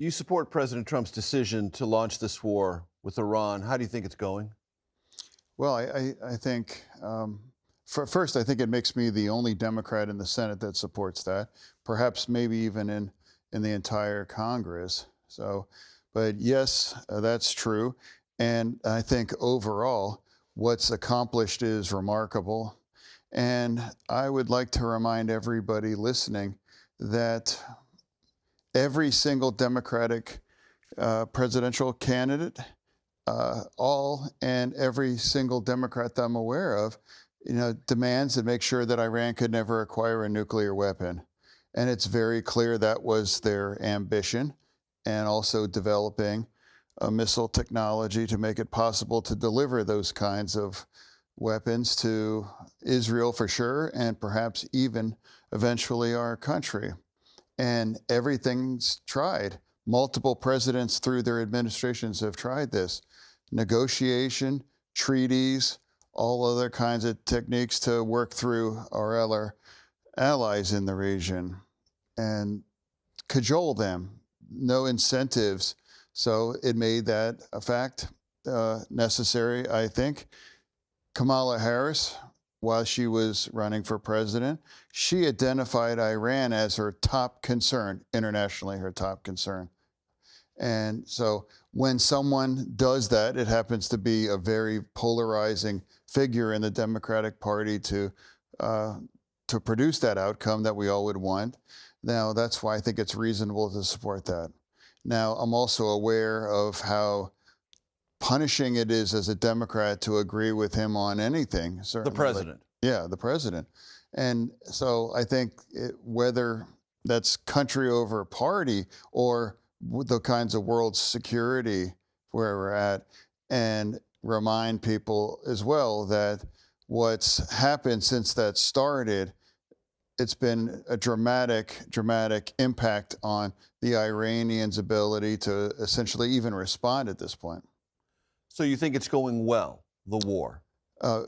You support President Trump's decision to launch this war with Iran. How do you think it's going? Well, I think, first, I think it makes me the only Democrat in the Senate that supports that, perhaps maybe even in the entire Congress. So, but yes, that's true. And I think overall, what's accomplished is remarkable. And I would like to remind everybody listening that every single Democratic presidential candidate, and every single Democrat that I'm aware of, demands to make sure that Iran could never acquire a nuclear weapon. And it's very clear that was their ambition, and also developing a missile technology to make it possible to deliver those kinds of weapons to Israel for sure, and perhaps even eventually our country. And everything's tried. Multiple presidents through their administrations have tried this. Negotiation, treaties, all other kinds of techniques to work through our other allies in the region and cajole them. No incentives. So it made that a fact necessary, I think. Kamala Harris, while she was running for president, she identified Iran as her top concern, internationally, her top concern. And so when someone does that, it happens to be a very polarizing figure in the Democratic Party to produce that outcome that we all would want. Now, that's why I think it's reasonable to support that. Now, I'm also aware of how punishing it is as a Democrat to agree with him on anything. The president. Yeah, the president. And so I think whether that's country over party or the kinds of world security where we're at, and remind people as well that what's happened since that started, it's been a dramatic impact on the Iranians' ability to essentially even respond at this point. So you think it's going well, the war?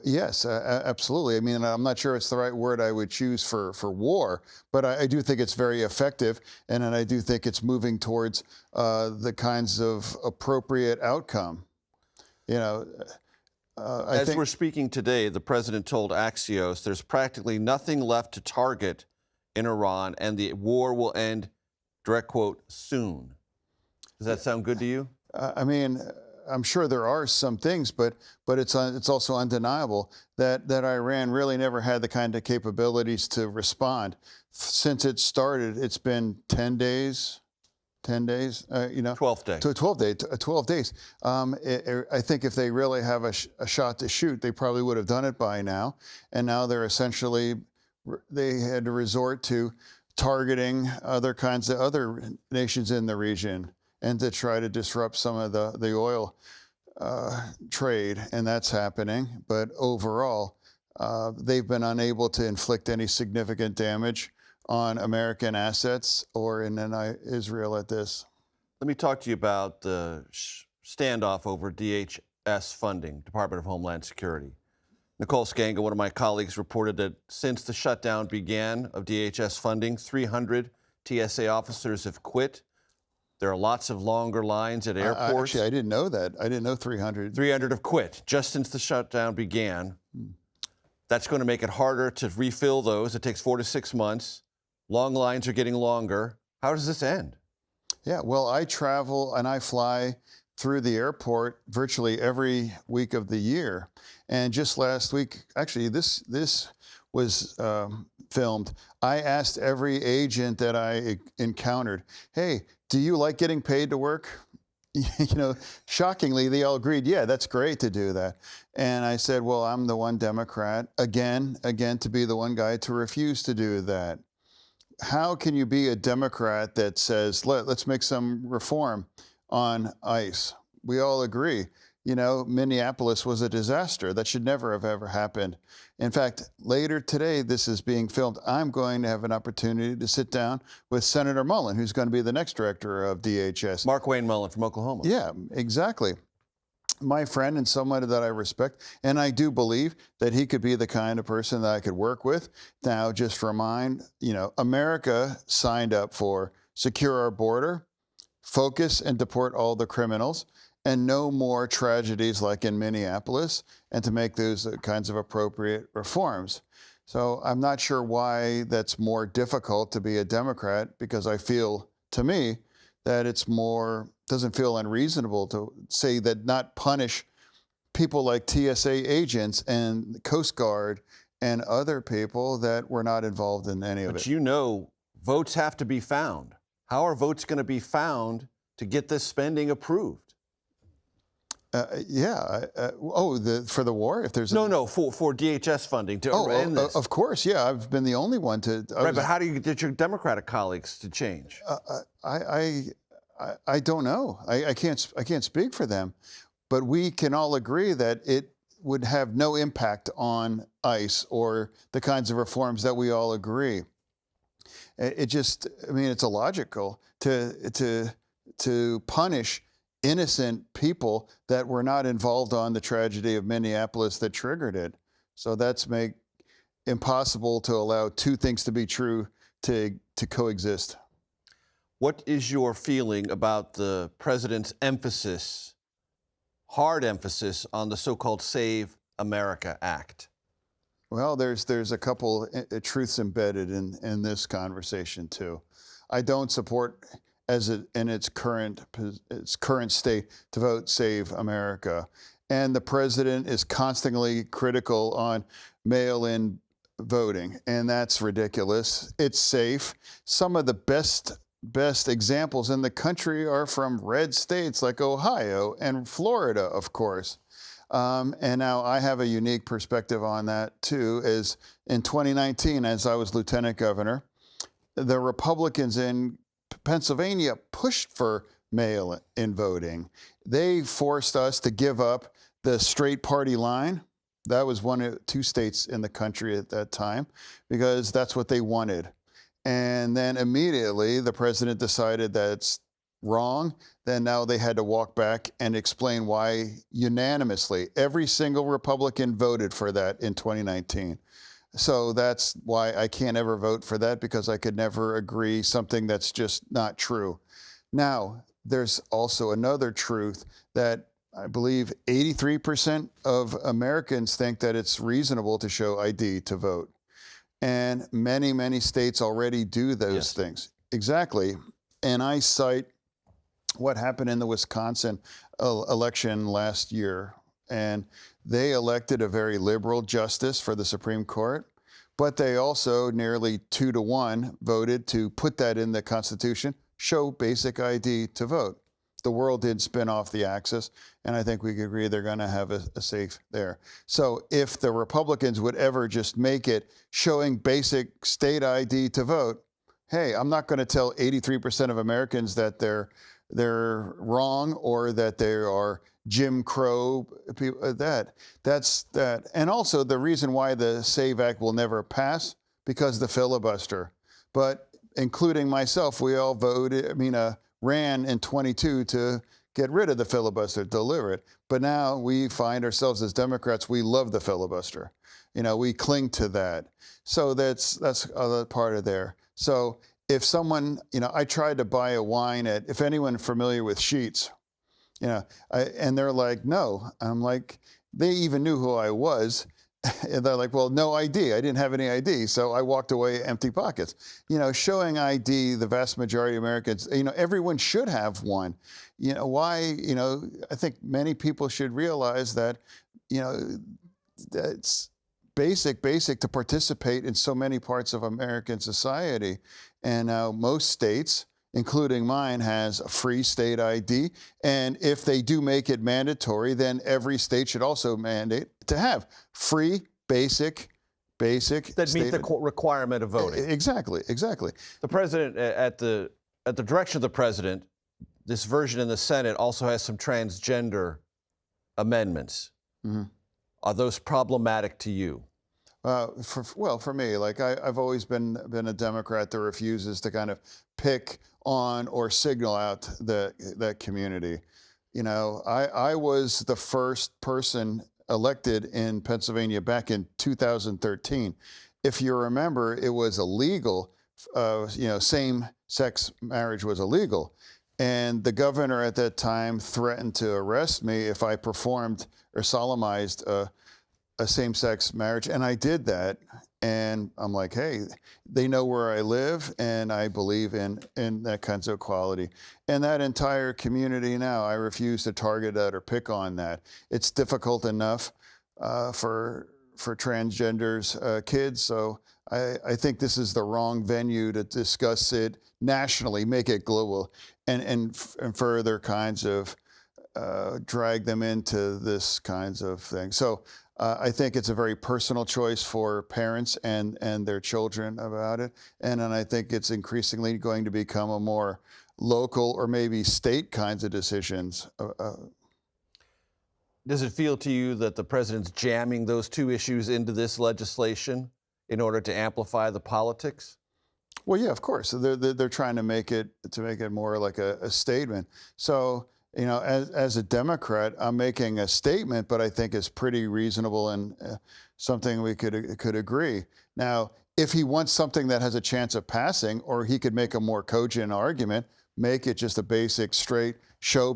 Yes, absolutely. I mean, I'm not sure it's the right word I would choose for war, but I do think it's very effective, and I do think it's moving towards the kinds of appropriate outcome. As we're speaking today, the president told Axios there's practically nothing left to target in Iran, and the war will end, direct quote, soon. Does that sound good to you? I mean, I'm sure there are some things, but it's also undeniable that Iran really never had the kind of capabilities to respond. Since it started, it's been 10 days. 12 days. 12 days. I think if they really have a shot to shoot, they probably would have done it by now. And now they're essentially, they had to resort to targeting other kinds of other nations in the region, and to try to disrupt some of the oil trade, and that's happening. But overall, they've been unable to inflict any significant damage on American assets or in Israel at this. Let me talk to you about the standoff over DHS funding, Department of Homeland Security. Nicole Skanga, one of my colleagues, reported that since the shutdown began of DHS funding, 300 TSA officers have quit. There are lots of longer lines at airports. Actually, I didn't know that. I didn't know 300. 300 have quit just since the shutdown began. That's going to make it harder to refill those. It takes 4 to 6 months. Long lines are getting longer. How does this end? Yeah, well, I travel and I fly through the airport virtually every week of the year. And just last week, actually, this was filmed. I asked every agent that I encountered, hey, do you like getting paid to work? Shockingly, they all agreed, yeah, that's great to do that. And I said, well, I'm the one Democrat, again, to be the one guy to refuse to do that. How can you be a Democrat that says, let's make some reform on ICE? We all agree. Minneapolis was a disaster. That should never have ever happened. In fact, later today, this is being filmed. I'm going to have an opportunity to sit down with Senator Mullen, who's going to be the next director of DHS. Mark Wayne Mullen from Oklahoma. Yeah, exactly. My friend and someone that I respect, and I do believe that he could be the kind of person that I could work with. Now, just remind, America signed up for secure our border, focus and deport all the criminals, and no more tragedies like in Minneapolis, and to make those kinds of appropriate reforms. So I'm not sure why that's more difficult to be a Democrat, because I feel, to me, that it's more, doesn't feel unreasonable to say that not punish people like TSA agents and the Coast Guard and other people that were not involved in any of it. But you know, votes have to be found. How are votes going to be found to get this spending approved? For the war, if there's no, for DHS funding to end this. Of course, yeah. I've been the only one to. Right, but how do you get your Democratic colleagues to change? I don't know. I can't speak for them, but we can all agree that it would have no impact on ICE or the kinds of reforms that we all agree. It just, I mean, it's illogical to punish innocent people that were not involved on the tragedy of Minneapolis that triggered it. So that's make impossible to allow two things to be true to coexist. What is your feeling about the president's emphasis, hard emphasis, on the so-called Save America Act? Well, there's a couple truths embedded in this conversation too. I don't support, in its current state, to vote Save America, and the president is constantly critical on mail-in voting, and that's ridiculous. It's safe. Some of the best examples in the country are from red states like Ohio and Florida, of course. And now I have a unique perspective on that too, is in 2019, as I was lieutenant governor, the Republicans in Pennsylvania pushed for mail-in voting. They forced us to give up the straight party line. That was one of two states in the country at that time, because that's what they wanted. And then immediately the president decided that's wrong. Then now they had to walk back and explain why unanimously every single Republican voted for that in 2019. So that's why I can't ever vote for that, because I could never agree something that's just not true. Now, there's also another truth that I believe 83% of Americans think that it's reasonable to show ID to vote. And many, many states already do those things. Exactly. And I cite what happened in the Wisconsin election last year. And they elected a very liberal justice for the Supreme Court, but they also nearly 2-to-1 voted to put that in the Constitution, show basic ID to vote. The world did spin off the axis, and I think we could agree they're going to have a safe there. So if the Republicans would ever just make it showing basic state ID to vote, hey, I'm not going to tell 83% of Americans that they're wrong or that they are Jim Crow people. That's that. And also the reason why the SAVE Act will never pass, because the filibuster. But including myself, we all ran in 22 to get rid of the filibuster, deliver it. But now we find ourselves as Democrats, we love the filibuster. We cling to that. So that's other part of there. So if someone, I tried to buy a wine at, if anyone familiar with Sheetz, and they're like, no. I'm like, they even knew who I was. And they're like, well, no ID. I didn't have any ID. So I walked away empty pockets. Showing ID, the vast majority of Americans, everyone should have one. Why, I think many people should realize that, that's basic to participate in so many parts of American society. And now most states, including mine, has a free state ID. And if they do make it mandatory, then every state should also mandate to have free, basic that meet the requirement of voting. Exactly. The president, at the direction of the president, this version in the Senate also has some transgender amendments. Mm-hmm. Are those problematic to you? For me, like I've always been a Democrat that refuses to kind of pick on or signal out that community. I was the first person elected in Pennsylvania back in 2013. If you remember, it was illegal. Same-sex marriage was illegal. And the governor at that time threatened to arrest me if I performed or solemnized a same-sex marriage, and I did that. And I'm like, hey, they know where I live, and I believe in that kinds of equality. And that entire community now, I refuse to target that or pick on that. It's difficult enough for transgenders kids, so I think this is the wrong venue to discuss it nationally, make it global, and further kinds of drag them into this kinds of thing. So I think it's a very personal choice for parents and their children about it. And then I think it's increasingly going to become a more local or maybe state kinds of decisions. Does it feel to you that the president's jamming those two issues into this legislation in order to amplify the politics? Well, yeah, of course. They're trying to make it more like a statement. So, you know, as a Democrat, I'm making a statement, but I think it's pretty reasonable and something we could agree. Now, if he wants something that has a chance of passing, or he could make a more cogent argument, make it just a basic, straight,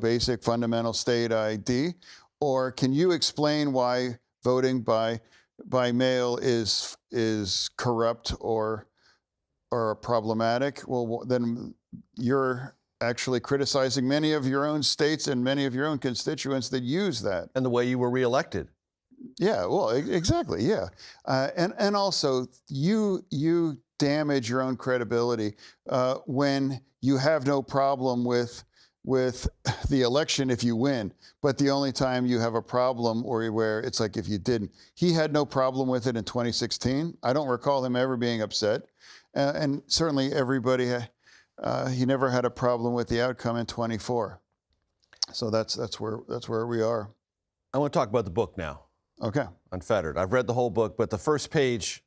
basic fundamental state ID, or can you explain why voting by mail is corrupt or problematic? Well, then you're actually criticizing many of your own states and many of your own constituents that use that. And the way you were reelected. Yeah, well, exactly, yeah. And also, you damage your own credibility when you have no problem with the election if you win, but the only time you have a problem or where it's like if you didn't. He had no problem with it in 2016. I don't recall him ever being upset. And certainly everybody, he never had a problem with the outcome in 24. So that's where we are. I want to talk about the book now. Okay. Unfettered. I've read the whole book, but the first page,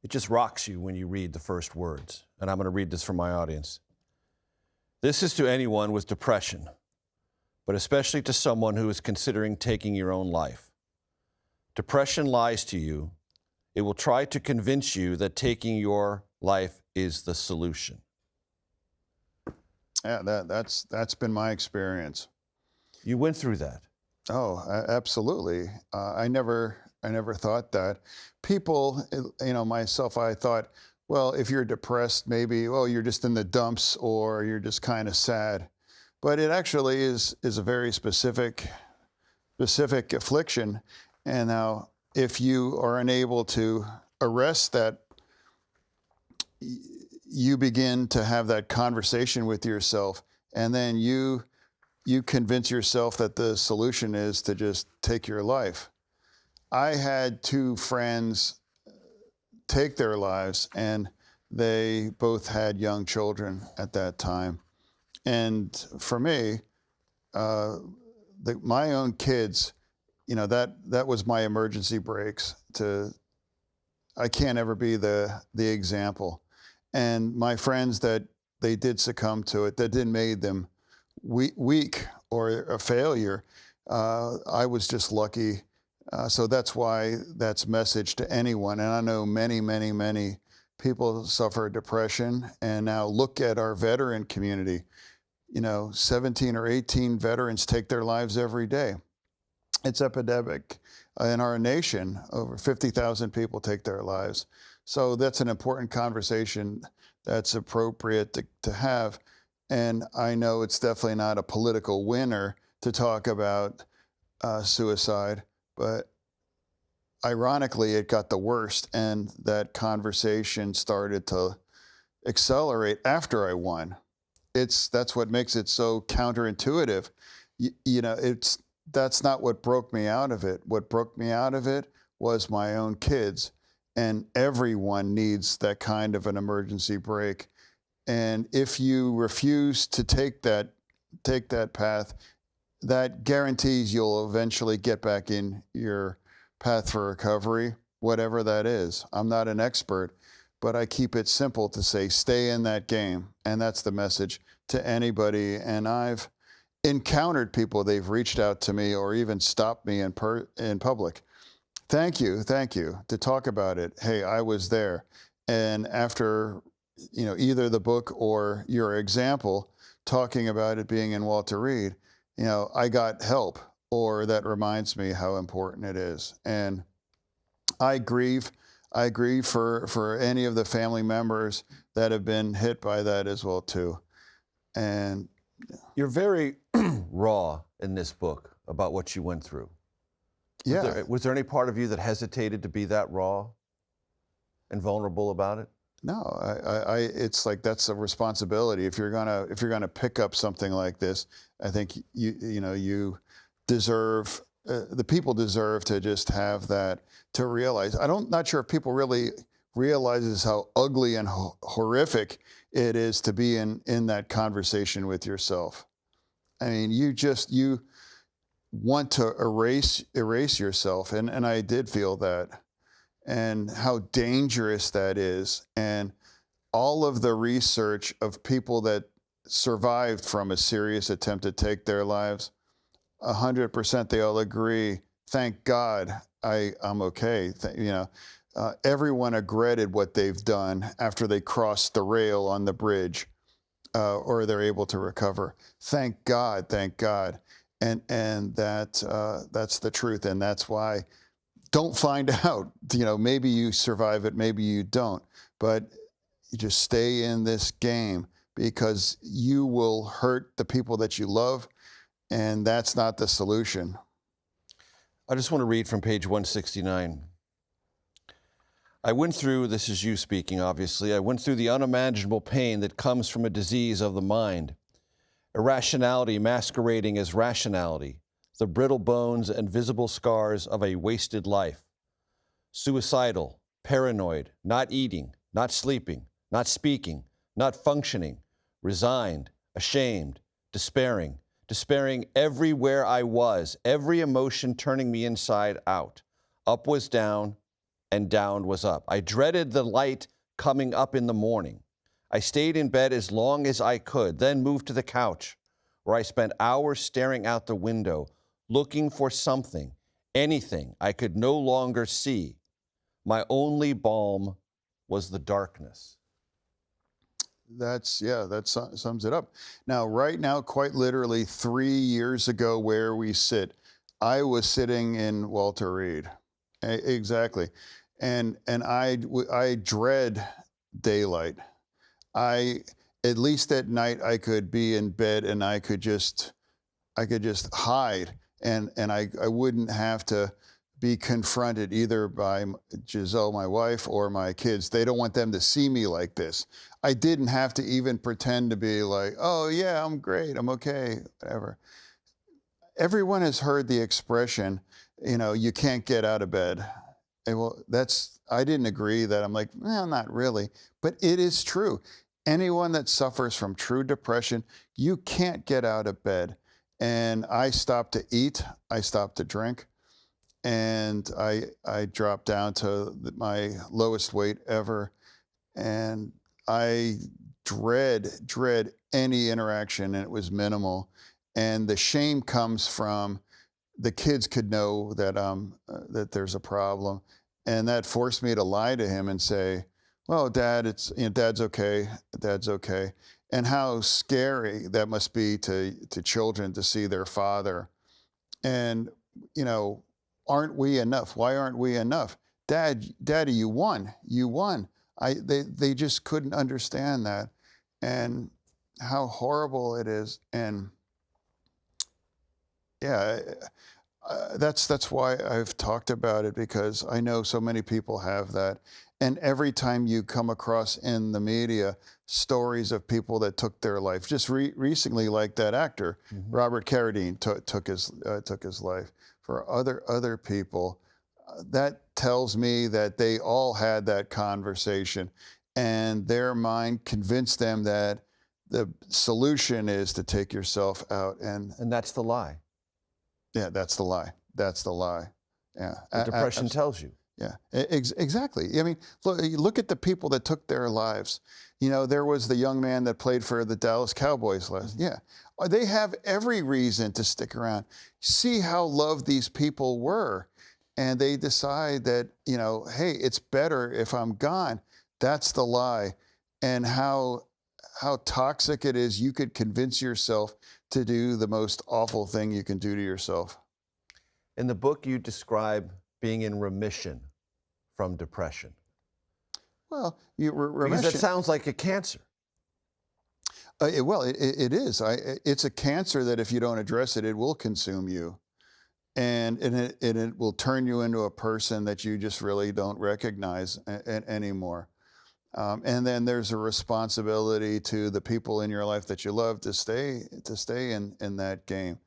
it just rocks you when you read the first words. And I'm going to read this for my audience. This is to anyone with depression, but especially to someone who is considering taking your own life. Depression lies to you. It will try to convince you that taking your life is the solution. Yeah, that's been my experience. You went through that. Oh, absolutely. I never thought that. People, you know, myself, I thought, well, if you're depressed, maybe, well, you're just in the dumps or you're just kind of sad. But it actually is a very specific affliction. And now, if you are unable to arrest that, you begin to have that conversation with yourself, and then you convince yourself that the solution is to just take your life. I had two friends take their lives, and they both had young children at that time. And for me, my own kids, you know, that was my emergency brakes. I can't ever be the example. And my friends that they did succumb to it, that didn't make them weak or a failure. I was just lucky. So that's why that's message to anyone. And I know many, many, many people suffer depression. And now look at our veteran community. You know, 17 or 18 veterans take their lives every day. It's epidemic. In our nation, over 50,000 people take their lives. So that's an important conversation that's appropriate to have. And I know it's definitely not a political winner to talk about suicide, but ironically, it got the worst, and that conversation started to accelerate after I won. That's what makes it so counterintuitive. You know, that's not what broke me out of it. What broke me out of it was my own kids, and everyone needs that kind of an emergency brake. And if you refuse to take that path, that guarantees you'll eventually get back in your path for recovery, whatever that is. I'm not an expert, but I keep it simple to say, stay in that game. And that's the message to anybody. And I've encountered people, they've reached out to me or even stopped me in public. Thank you, to talk about it. Hey, I was there. And after, you know, either the book or your example, talking about it being in Walter Reed, I got help, or that reminds me how important it is. And I grieve. I grieve for any of the family members that have been hit by that as well too. And You're very raw in this book about what you went through. yeah, Was there any part of you that hesitated to be that raw and vulnerable about it? no, it's like that's a responsibility. If you're gonna pick up something like this, I think you deserve. The people deserve to just have that, to realize. Not sure if people really realizes how ugly and horrific it is to be in that conversation with yourself. I mean, you want to erase yourself, and I did feel that, and how dangerous that is, and all of the research of people that survived from a serious attempt to take their lives, 100% they all agree, thank God I'm okay. Everyone regretted what they've done after they crossed the rail on the bridge, or they're able to recover. Thank God, thank God. And that's the truth. And that's why, don't find out, maybe you survive it, maybe you don't, but you just stay in this game, because you will hurt the people that you love, and that's not the solution. I just want to read from page 169. I went through, this is you speaking, obviously, I went through the unimaginable pain that comes from a disease of the mind. Irrationality masquerading as rationality, the brittle bones and visible scars of a wasted life. Suicidal, paranoid, not eating, not sleeping, not speaking, not functioning, resigned, ashamed, despairing everywhere I was, every emotion turning me inside out. Up was down, and down was up. I dreaded the light coming up in the morning. I stayed in bed as long as I could, then moved to the couch, where I spent hours staring out the window, looking for something, anything I could no longer see. My only balm was the darkness. That sums it up. Now, right now, quite literally 3 years ago, where we sit, I was sitting in Walter Reed. Exactly. And I dread daylight. At least at night, I could be in bed and I could just hide, and I wouldn't have to be confronted either by Giselle, my wife, or my kids. They don't want them to see me like this. I didn't have to even pretend to be like, oh yeah, I'm great, I'm okay, whatever. Everyone has heard the expression, you can't get out of bed. And well, I didn't agree that. I'm like, well, not really, but it is true. Anyone that suffers from true depression, you can't get out of bed. And I stopped to eat, I stopped to drink, and I dropped down to my lowest weight ever. And I dread any interaction, and it was minimal. And the shame comes from the kids could know that that there's a problem, and that forced me to lie to him and say, well, Dad, Dad's okay, Dad's okay. And how scary that must be to children to see their father. And, aren't we enough? Why aren't we enough? Daddy, you won. You won. They just couldn't understand that, and how horrible it is. And yeah, that's why I've talked about it, because I know so many people have that. And every time you come across in the media stories of people that took their life, just recently, like that actor, Robert Carradine took his life. For other people, that tells me that they all had that conversation, and their mind convinced them that the solution is to take yourself out. And that's the lie. Yeah, that's the lie. That's the lie. Yeah. Depression tells you. Yeah, exactly. I mean, look at the people that took their lives. There was the young man that played for the Dallas Cowboys last. Yeah, they have every reason to stick around. See how loved these people were, and they decide that, hey, it's better if I'm gone. That's the lie. And how how toxic it is. You could convince yourself to do the most awful thing you can do to yourself. In the book, you describe being in remission from depression. Well, Because that remission. sounds like a cancer. It is. It's a cancer that if you don't address it, it will consume you. And it will turn you into a person that you just really don't recognize anymore. And then there's a responsibility to the people in your life that you love to stay in that game.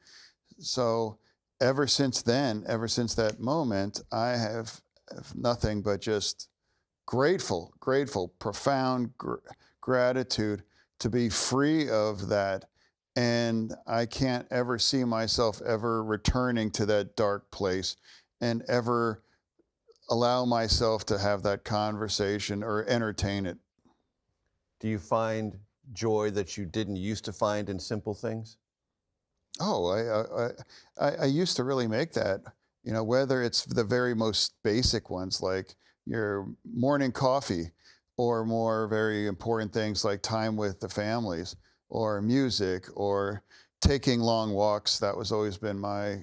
So ever since then, ever since that moment, I have nothing but just grateful, profound gratitude to be free of that. And I can't ever see myself ever returning to that dark place and ever allow myself to have that conversation or entertain it. Do you find joy that you didn't used to find in simple things? Oh, I used to really make that, whether it's the very most basic ones like your morning coffee, or more very important things like time with the families, or music, or taking long walks. That was always been my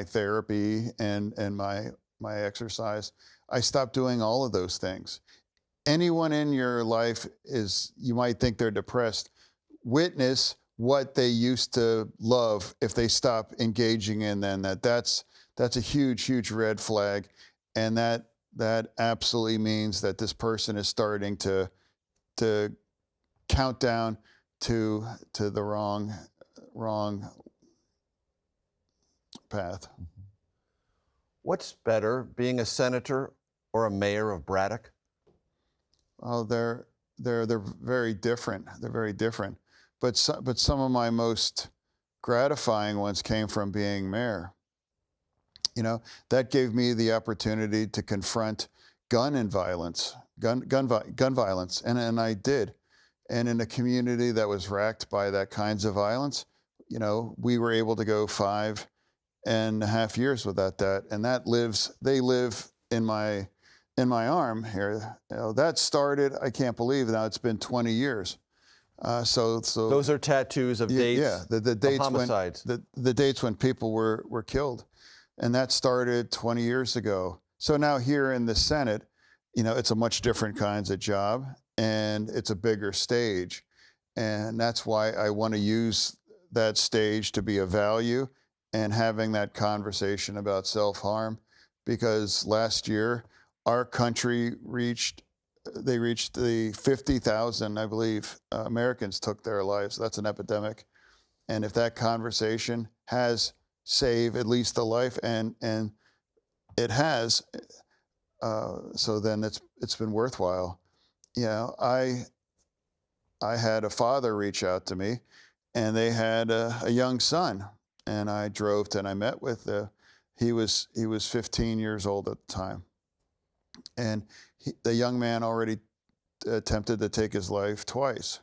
therapy and my exercise. I stopped doing all of those things. Anyone in your life you might think they're depressed. Witness what they used to love if they stop engaging in then. That's a huge red flag, and that absolutely means that this person is starting to count down to the wrong path. What's better, being a senator or a mayor of Braddock? Oh, they're very different. They're very different. But some of my most gratifying ones came from being mayor. That gave me the opportunity to confront gun violence, and I did. And in a community that was racked by that kinds of violence, we were able to go 5.5 years without that, and they live in my arm here. That started, I can't believe now it's been 20 years. So those are tattoos of dates, yeah, the dates of homicides. when the dates when people were killed, and that started 20 years ago. So now here in the Senate, it's a much different kinds of job, and it's a bigger stage, and that's why I want to use that stage to be a value and having that conversation about self-harm, because last year our country reached the 50,000, I believe, Americans took their lives. That's an epidemic. And if that conversation has saved at least a life, and it has, so then it's been worthwhile. I had a father reach out to me, and they had a young son, and I drove and I met with he was 15 years old at the time. And the young man already attempted to take his life twice.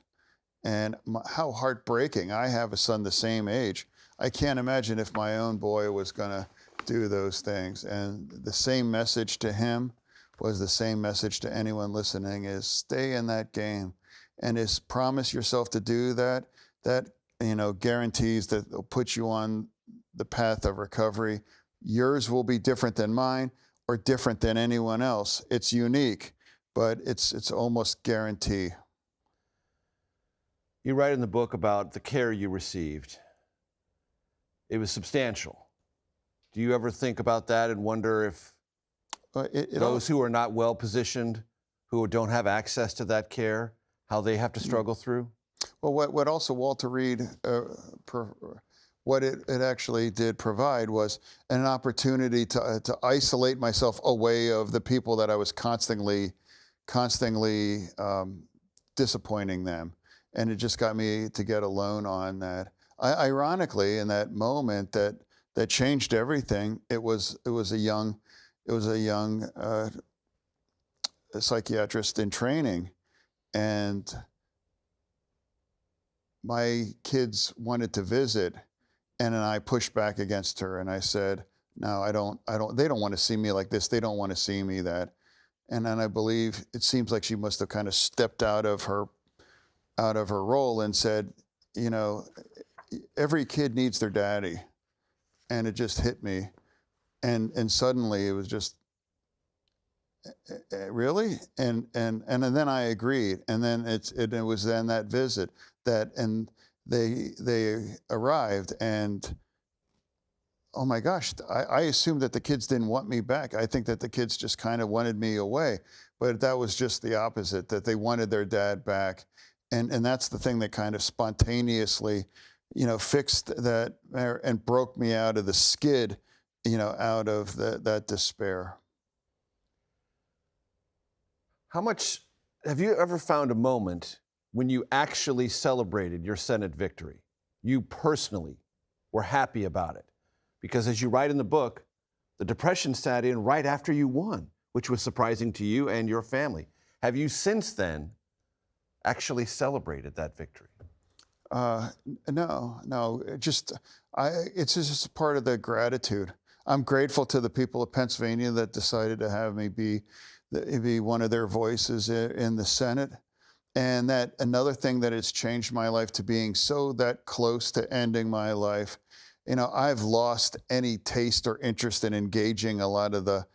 And how heartbreaking. I have a son the same age. I can't imagine if my own boy was going to do those things. And the same message to him was the same message to anyone listening, is stay in that game. And is promise yourself to do that. That, guarantees that it'll put you on the path of recovery. Yours will be different than mine, or different than anyone else. It's unique, but it's almost guarantee. You write in the book about the care you received. It was substantial. Do you ever think about that and wonder if those who are not well positioned, who don't have access to that care, how they have to struggle through? Well, what also Walter Reed, what it actually did provide was an opportunity to isolate myself away of the people that I was constantly disappointing them. And it just got me to get alone on that. Ironically, in that moment that changed everything, it was a young psychiatrist in training, and my kids wanted to visit, and then I pushed back against her, and I said, no, I don't, they don't want to see me like this. They don't want to see me that. And then I believe it seems like she must have kind of stepped out of her out of her role and said, you know, every kid needs their daddy. And it just hit me. And suddenly it was just, really? And then I agreed. And then it was then that visit and they arrived, and oh my gosh, I assumed that the kids didn't want me back. I think that the kids just kind of wanted me away, but that was just the opposite, that they wanted their dad back. And that's the thing that kind of spontaneously, fixed that and broke me out of the skid, out of that despair. How much have you ever found a moment when you actually celebrated your Senate victory? You personally were happy about it? Because as you write in the book, the Depression sat in right after you won, which was surprising to you and your family. Have you since then actually celebrated that victory? No. It's just part of the gratitude. I'm grateful to the people of Pennsylvania that decided to have me be one of their voices in the Senate. And that another thing that has changed my life to being so that close to ending my life. I've lost any taste or interest in engaging a lot of the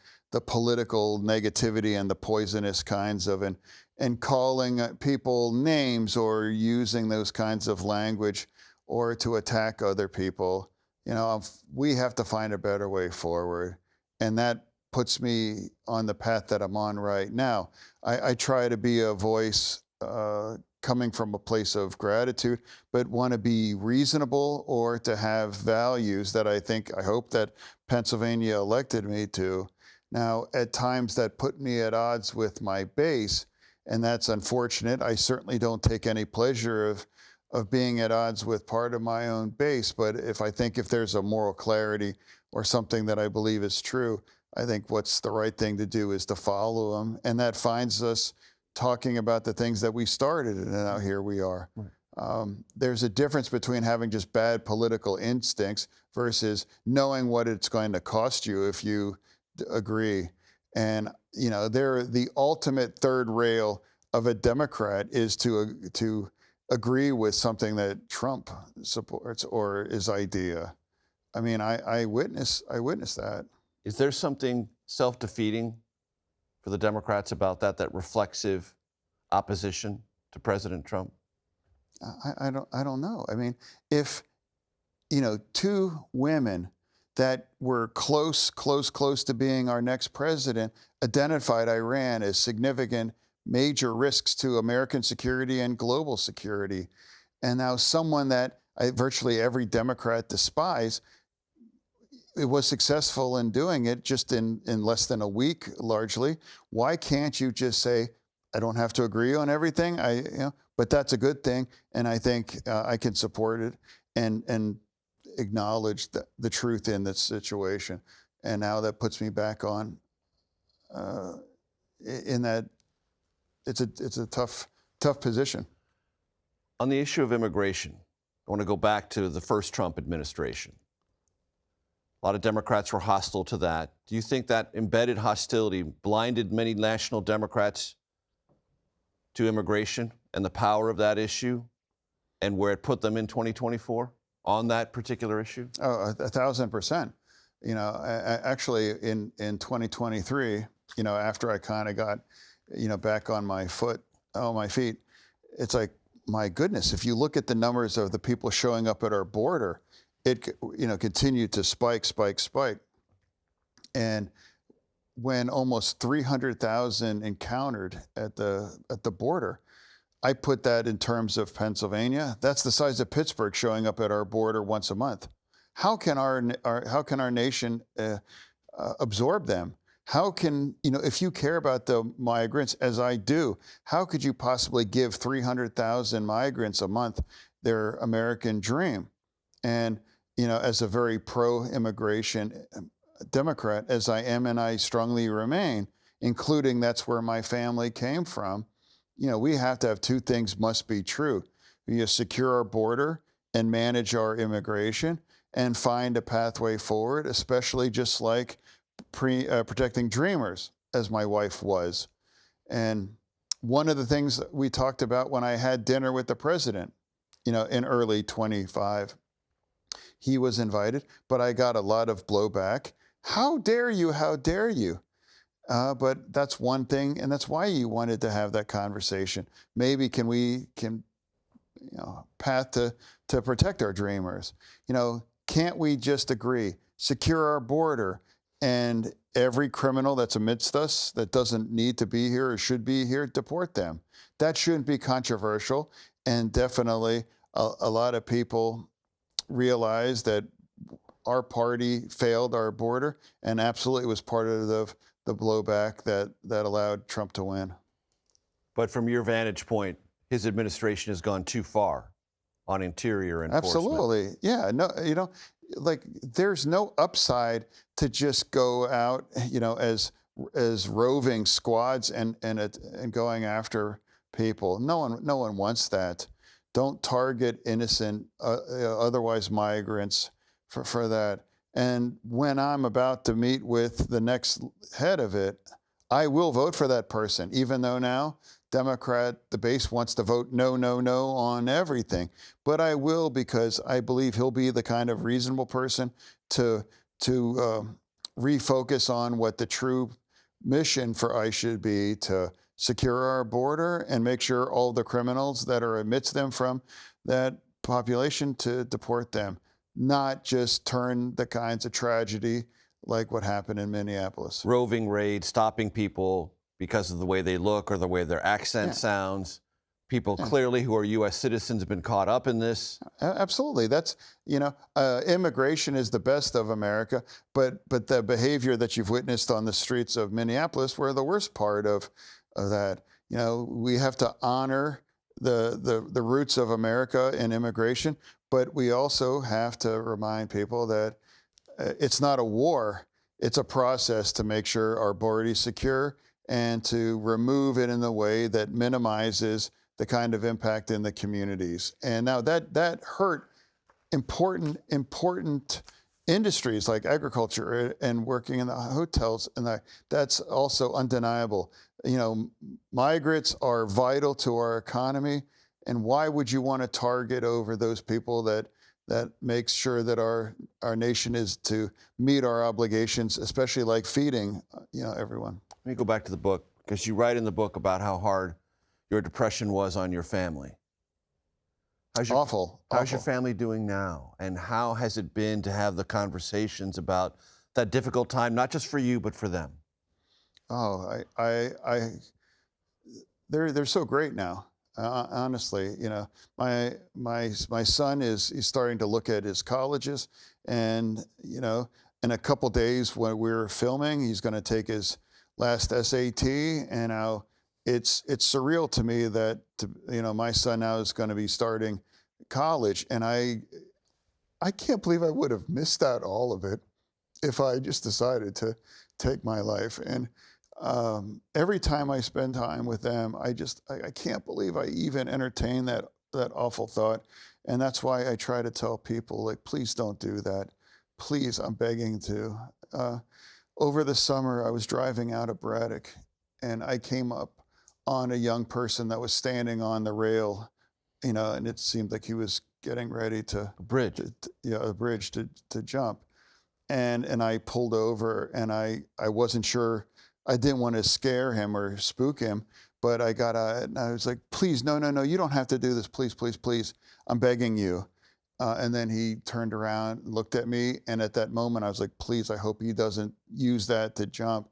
political negativity and the poisonous kinds of, and calling people names or using those kinds of language or to attack other people. We have to find a better way forward. And that puts me on the path that I'm on right now. I try to be a voice coming from a place of gratitude, but want to be reasonable or to have values that I hope that Pennsylvania elected me to. Now, at times that put me at odds with my base, and that's unfortunate. I certainly don't take any pleasure of being at odds with part of my own base, but if there's a moral clarity or something that I believe is true, I think what's the right thing to do is to follow them, and that finds us talking about the things that we started, and now here we are. Right. There's a difference between having just bad political instincts versus knowing what it's going to cost you if you agree. And they're the ultimate third rail of a Democrat is to agree with something that Trump supports or his idea. I mean, I witnessed that. Is there something self-defeating for the Democrats about that reflexive opposition to President Trump? I don't know. I mean, if two women that were close to being our next president identified Iran as significant major risks to American security and global security, and now someone that virtually every Democrat despised, it was successful in doing it just in less than a week, largely. Why can't you just say, I don't have to agree on everything, but that's a good thing, and I think I can support it and acknowledge the truth in this situation. And now that puts me back on in that it's a tough position. On the issue of immigration, I want to go back to the first Trump administration. A lot of Democrats were hostile to that. Do you think that embedded hostility blinded many national Democrats to immigration and the power of that issue and where it put them in 2024 on that particular issue? Oh, 1,000%. Actually in 2023, after I kind of got, back on my feet, it's like, my goodness, if you look at the numbers of the people showing up at our border, it continued to spike. And when almost 300,000 encountered at the border, I put that in terms of Pennsylvania. That's the size of Pittsburgh showing up at our border once a month. How can our nation absorb them? How can, if you care about the migrants as I do, how could you possibly give 300,000 migrants a month their American dream? And as a very pro-immigration Democrat, as I am and I strongly remain, including that's where my family came from, we have to have two things must be true. We secure our border and manage our immigration and find a pathway forward, especially just like protecting dreamers, as my wife was. And one of the things that we talked about when I had dinner with the president, in early 25, he was invited, but I got a lot of blowback. How dare you? How dare you? But that's one thing, and that's why you wanted to have that conversation. Maybe path to protect our dreamers. Can't we just agree, secure our border, and every criminal that's amidst us that doesn't need to be here or should be here, deport them? That shouldn't be controversial, and definitely a lot of people realize that our party failed our border, and absolutely was part of the blowback that allowed Trump to win. But from your vantage point, his administration has gone too far on interior enforcement. Absolutely. Yeah. No, there's no upside to just go out, as roving squads and going after people. No one wants that. Don't target innocent, otherwise migrants for that. And when I'm about to meet with the next head of it, I will vote for that person, even though now the base wants to vote no, no, no on everything. But I will, because I believe he'll be the kind of reasonable person to refocus on what the true mission for ICE should be, to secure our border and make sure all the criminals that are amidst them from that population, to deport them, not just turn the kinds of tragedy like what happened in Minneapolis. Roving raids, stopping people because of the way they look or the way their accent sounds. People clearly who are U.S. citizens have been caught up in this. Absolutely. That's, immigration is the best of America, but the behavior that you've witnessed on the streets of Minneapolis were the worst part of that. We have to honor the roots of America in immigration, but we also have to remind people that it's not a war. It's a process to make sure our border is secure and to remove it in a way that minimizes the kind of impact in the communities. And now that hurt important industries like agriculture and working in the hotels, and that's also undeniable. Migrants are vital to our economy, and why would you want to target over those people that makes sure that our nation is to meet our obligations, especially like feeding, everyone. Let me go back to the book, because you write in the book about how hard your depression was on your family. Awful. How's your family doing now? And how has it been to have the conversations about that difficult time, not just for you, but for them? Oh, they're so great now. Honestly, my son he's starting to look at his colleges, and in a couple days when we're filming, he's going to take his last SAT, and now it's surreal to me that my son now is going to be starting college, and I can't believe I would have missed out all of it if I just decided to take my life. And every time I spend time with them, I can't believe I even entertain that awful thought. And that's why I try to tell people, please don't do that. Please, I'm begging to. Over the summer, I was driving out of Braddock, and I came up on a young person that was standing on the rail, and it seemed like he was getting ready to A bridge. a bridge to jump. And I pulled over, and I wasn't sure. I didn't want to scare him or spook him, but I got out, and I was like, please, no, you don't have to do this. Please, please, please. I'm begging you. And then he turned around, looked at me, and at that moment I was like, please, I hope he doesn't use that to jump.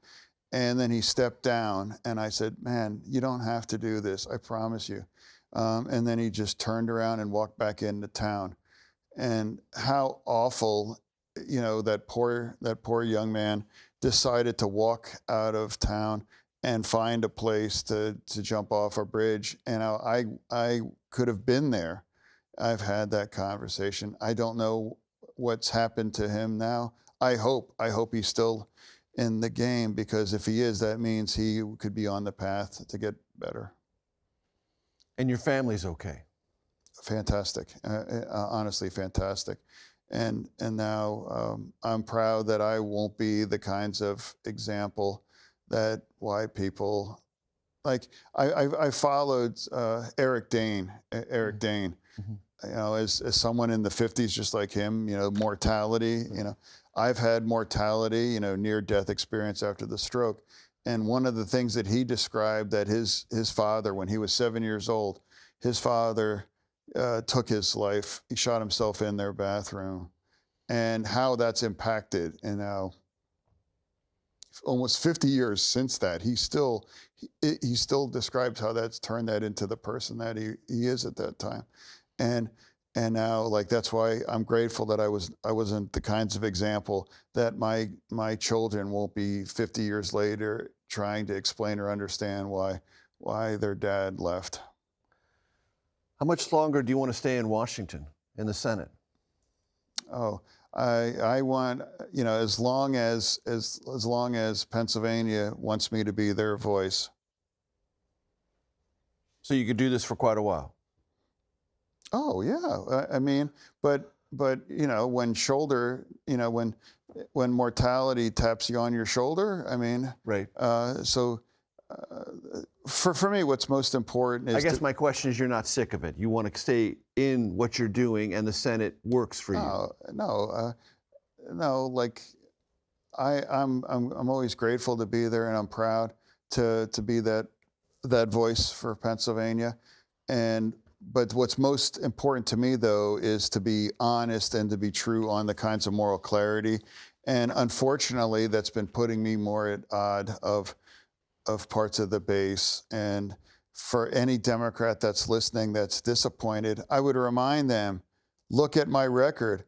And then he stepped down, and I said, man, you don't have to do this, I promise you. And then he just turned around and walked back into town. And how awful, that poor young man decided to walk out of town and find a place to jump off a bridge. And I could have been there. I've had that conversation. I don't know what's happened to him now. I hope he's still in the game, because if he is, that means he could be on the path to get better. And your family's okay? Fantastic. Honestly, fantastic. And now I'm proud that I won't be the kinds of example that why people like I followed Eric Dane. Eric Dane, Mhm. you know, as someone in the 50s, just like him, you know, mortality, you know, I've had mortality, you know, near death experience after the stroke. And one of the things that he described that his father, when he was 7 years old, his father took his life. He shot himself in their bathroom, and how that's impacted. And now, almost 50 years since that, he still describes how that's turned that into the person that he is at that time. And and now, like, that's why I'm grateful that I wasn't the kinds of example that my children won't be 50 years later trying to explain or understand why their dad left. How much longer do you want to stay in Washington, in the Senate? Oh, I want, you know, as long as Pennsylvania wants me to be their voice. So you could do this for quite a while. Oh yeah, I mean, but you know, when mortality taps you on your shoulder, I mean, Right. so for me, what's most important is I guess my question is, you're not sick of it. You want to stay in what you're doing, and the Senate works for you. no, like I'm always grateful to be there, and I'm proud to be that voice for Pennsylvania. But what's most important to me, though, is to be honest and to be true on the kinds of moral clarity. And unfortunately, that's been putting me more at odds of parts of the base. And for any Democrat that's listening that's disappointed, I would remind them, look at my record.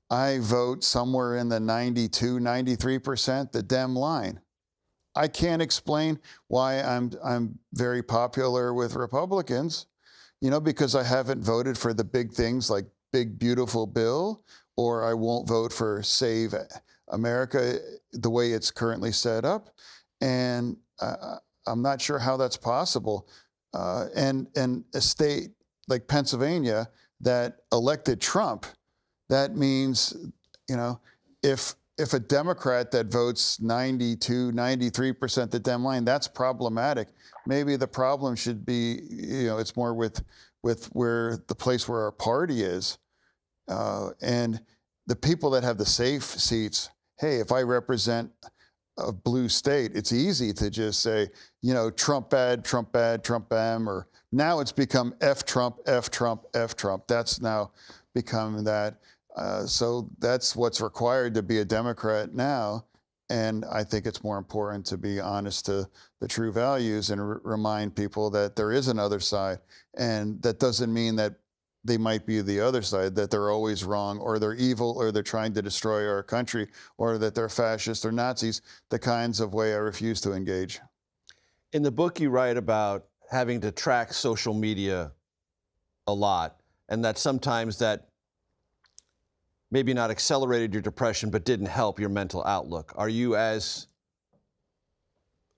I vote somewhere in the 92, 93%, the Dem line. I can't explain why I'm very popular with Republicans, you know, because I haven't voted for the big things like big, beautiful bill, or I won't vote for Save America the way it's currently set up. And I'm not sure how that's possible. And a state like Pennsylvania that elected Trump, that means, you know, if a Democrat that votes 92, 93% the Dem line, that's problematic. Maybe the problem should be, you know, it's more with where the place where our party is. And the people that have the safe seats, hey, if I represent a blue state, it's easy to just say, you know, Trump bad, Trump bad, Trump bam, or now it's become F Trump, F Trump, F Trump. That's now become that. So that's what's required to be a Democrat now. And I think it's more important to be honest to the true values and remind people that there is another side. And that doesn't mean that they might be the other side, that they're always wrong, or they're evil, or they're trying to destroy our country, or that they're fascists or Nazis, the kinds of way I refuse to engage. In the book, you write about having to track social media a lot, and that sometimes that maybe not accelerated your depression, but didn't help your mental outlook. Are you as,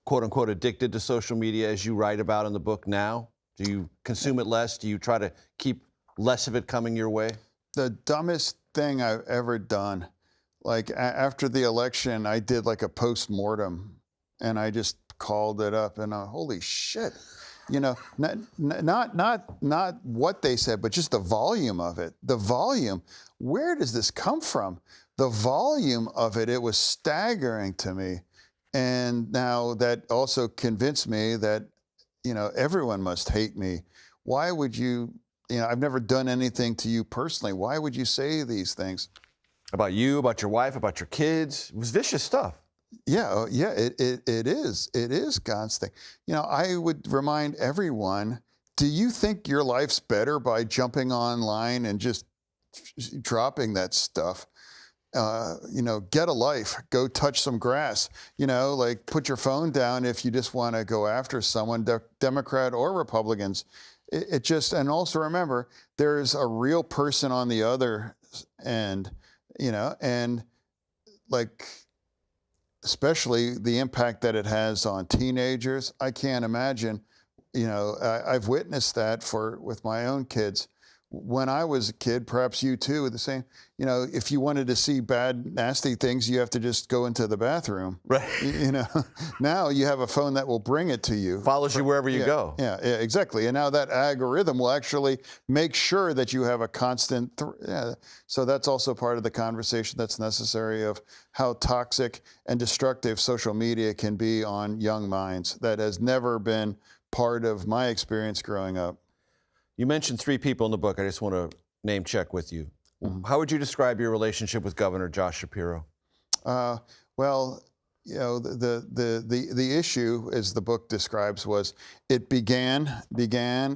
quote unquote, addicted to social media as you write about in the book now? Do you consume it less? Do you try to keep less of it coming your way? The dumbest thing I've ever done, like after the election, I did like a post-mortem, and I just called it up, and holy shit. You know, not what they said, but just the volume of it. The volume. Where does this come from? The volume of it. It was staggering to me, and now that also convinced me that, you know, everyone must hate me. Why would you? You know, I've never done anything to you personally. Why would you say these things? About you, about your wife, about your kids? It was vicious stuff. Yeah, yeah, it is. It is God's thing. You know, I would remind everyone, do you think your life's better by jumping online and just dropping that stuff? You know, get a life, go touch some grass, you know, like put your phone down if you just want to go after someone, Democrat or Republicans. It just, and also remember, there's a real person on the other end, you know, and like, especially the impact that it has on teenagers. I can't imagine, you know, I've witnessed that with my own kids, when I was a kid, perhaps you too, the same, if you wanted to see bad, nasty things, you have to just go into the bathroom. Right. Now you have a phone that will bring it to you. Follows you wherever you go. Yeah, exactly. And now that algorithm will actually make sure that you have a constant, so that's also part of the conversation that's necessary of how toxic and destructive social media can be on young minds. That has never been part of my experience growing up. You mentioned 3 people in the book. I just want to name check with you. How would you describe your relationship with Governor Josh Shapiro? Well, the issue, as the book describes, was it began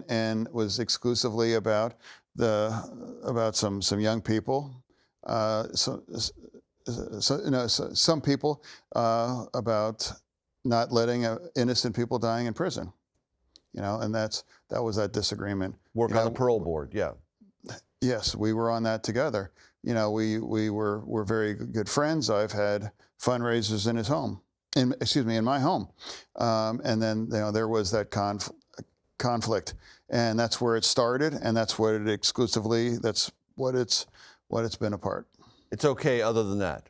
and was exclusively about some young people, some people about not letting innocent people dying in prison. And that was that disagreement. Work on the parole board, yeah. Yes, we were on that together. We're very good friends. I've had fundraisers in his home, in my home, and then there was that conflict, and that's where it started, and that's what it exclusively. That's what it's been apart. It's okay, other than that.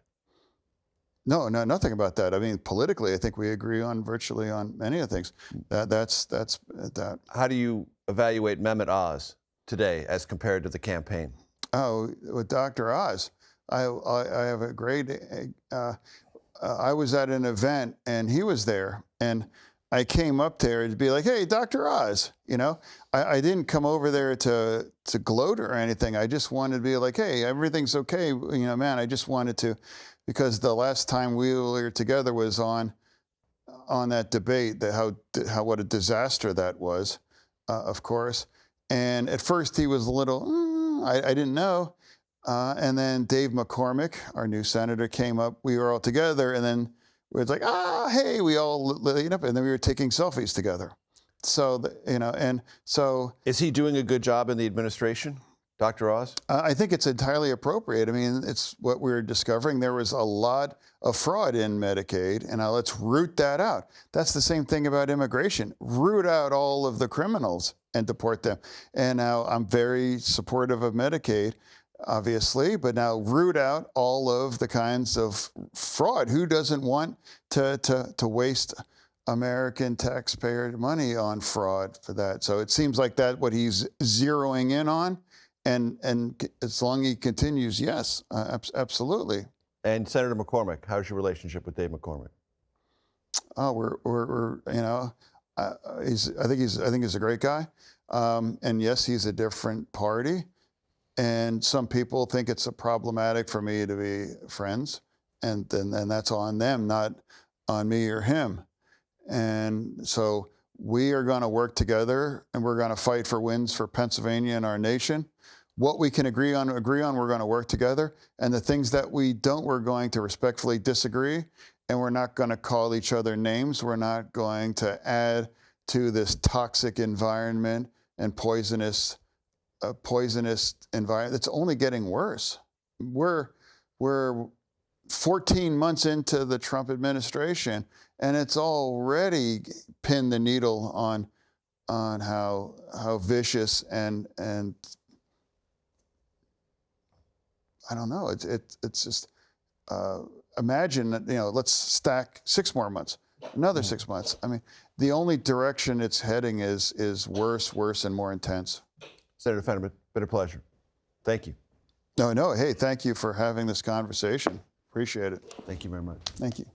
No, nothing about that. I mean, politically, I think we agree on virtually on many of the things. That's that. How do you evaluate Mehmet Oz today as compared to the campaign? Oh, with Dr. Oz, I have a great. I was at an event and he was there, and I came up there to be like, "Hey, Dr. Oz," I didn't come over there to gloat or anything. I just wanted to be like, "Hey, everything's okay," man. I just wanted to. Because the last time we were together was on that debate, what a disaster that was, of course. And at first he was a little, I didn't know. And then Dave McCormick, our new senator, came up. We were all together, and then it was like, hey, we all lit up, and then we were taking selfies together. So Is he doing a good job in the administration? Dr. Oz? I think it's entirely appropriate. I mean, it's what we're discovering. There was a lot of fraud in Medicaid, and now let's root that out. That's the same thing about immigration. Root out all of the criminals and deport them. And now I'm very supportive of Medicaid, obviously, but now root out all of the kinds of fraud. Who doesn't want to waste American taxpayer money on fraud for that? So it seems like that's what he's zeroing in on. And as long as he continues, yes, absolutely. And Senator McCormick, how's your relationship with Dave McCormick? Oh, we're I think he's a great guy, and yes, he's a different party, and some people think it's problematic for me to be friends, and that's on them, not on me or him, and so we are going to work together, and we're going to fight for wins for Pennsylvania and our nation. What we can agree on, we're going to work together. And the things that we don't, we're going to respectfully disagree. And we're not going to call each other names. We're not going to add to this toxic environment and poisonous environment. It's only getting worse. We're 14 months into the Trump administration, and it's already pinned the needle on how vicious and I don't know. It's just imagine that, let's stack 6 more months, another 6 months. I mean, the only direction it's heading is worse, and more intense. Senator Fetterman, been a pleasure. Thank you. No. Hey, thank you for having this conversation. Appreciate it. Thank you very much. Thank you.